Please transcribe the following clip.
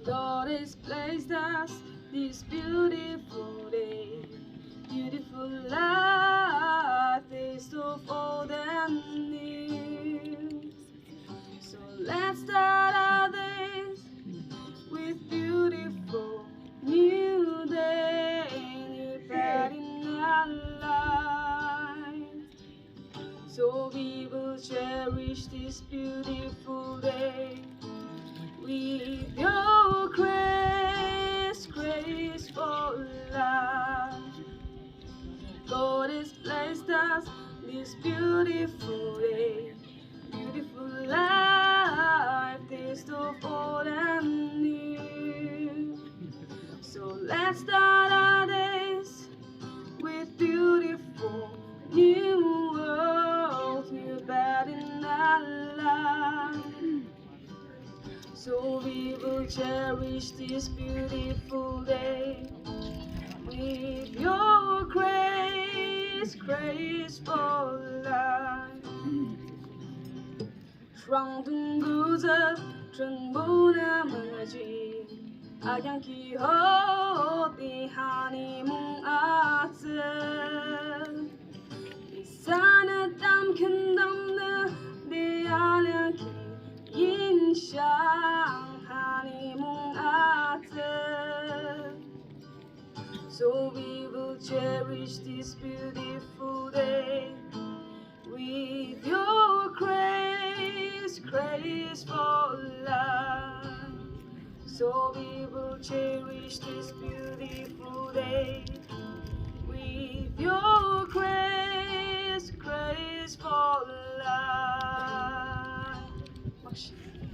God has placed us this beautiful day. Beautiful life is of old and new. So let's start our days with beautiful new day, new path in our life. So we will cherish this beautiful day with your grace, grace for life. God has blessed us this beautiful day, beautiful life, taste of old and new. So let's start our days with beautiful new world, new bed in our life. So we will cherish this beautiful day with your grace, grace for life. 霜冻谷着全部那么近，阿样气候的哈尼蒙atsū，di sana damkan damna de alang Kapuyim Yimkhiung atsū. So we will cherish this beautiful day with your grace, grace for life. So we will cherish this beautiful day with your grace, grace for life.